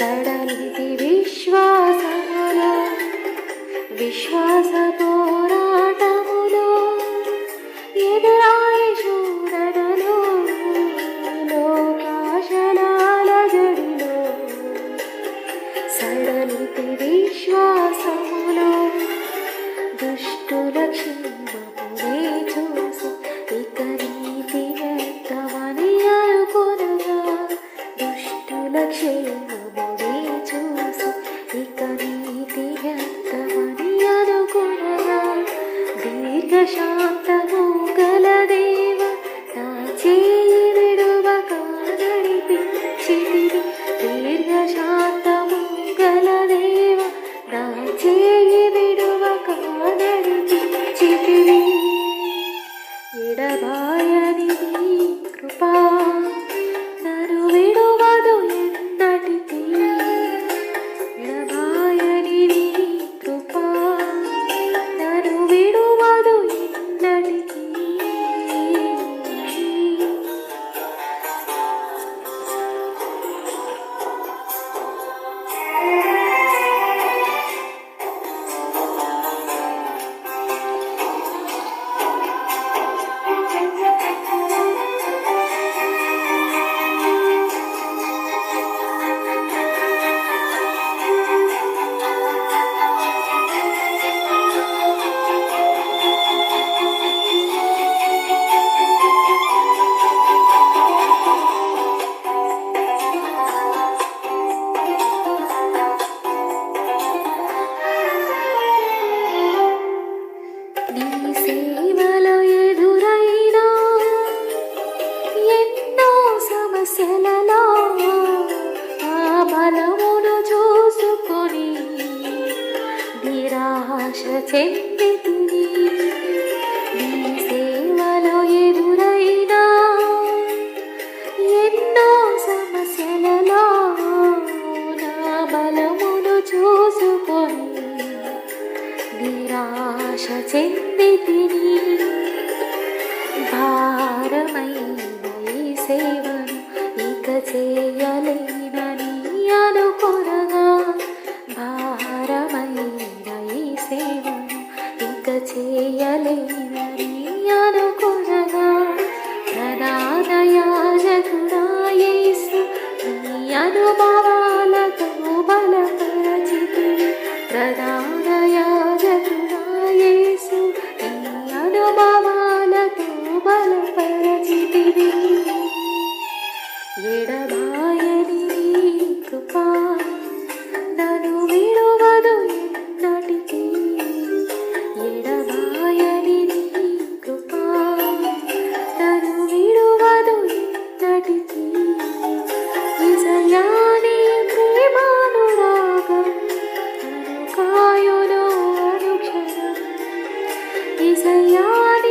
సడలితి విశ్వాసములో విశ్వాస పోరాటములో ఎదురాయి శూరనలో లోకాశనాల జడిలో సడలితి విశ్వాసములో దుష్టుల క్షేమమునే చూసి ఇక నీతి వ్యర్థమని అనుకొనగా దుష్టుల క్షేమమునే చూసి ఇక నీతి వ్యర్థమని అనుకొనగా దీర్ఘశాంతము గల దేవ నా చేయి విడువక నడిపించితివి దీర్ఘశాంతము గల దేవ నా చేయి విడువక నడిపించితివి ఎడబాయని నీ కృపా నన్ను విడువదు ఎన్నటికీ ఎడబాయని నీ కృపా నన్ను విడువదు ఎన్నటికీ నీ సేవలో ఎదురైనా ఎన్నో సమస్యలలో ఆ బలమును చూసుకొని నిరాశ చెందితిని నీ సేవలో ఎదురైనా ఎన్నో సమస్యలలో నా బలమును చూసుకొని నిరాశ చెందితిని భారమైన ఈ సేవను ఇక చేయలేనని అనుకొనగా భారమైన ఈ సేవను ఇక చేయలేనని అనుకొనగా ప్రధాన యాజకుడా యేసు నీ అనుభవాలతో బలపరచితివి ప్రధాన యాజకుడా యేసు నీ అనుభవాలతో బలపరచితివి ఎడబాయని నీ కృపా నన్ను విడువదు ఎన్నటికీ ఎడబాయని నీ కృపా నన్ను విడువదు ఎన్నటికీ యేసయ్యా నీ ప్రేమానురాగం నన్ను కాయును అనుక్షణం యేసయ్యా నీ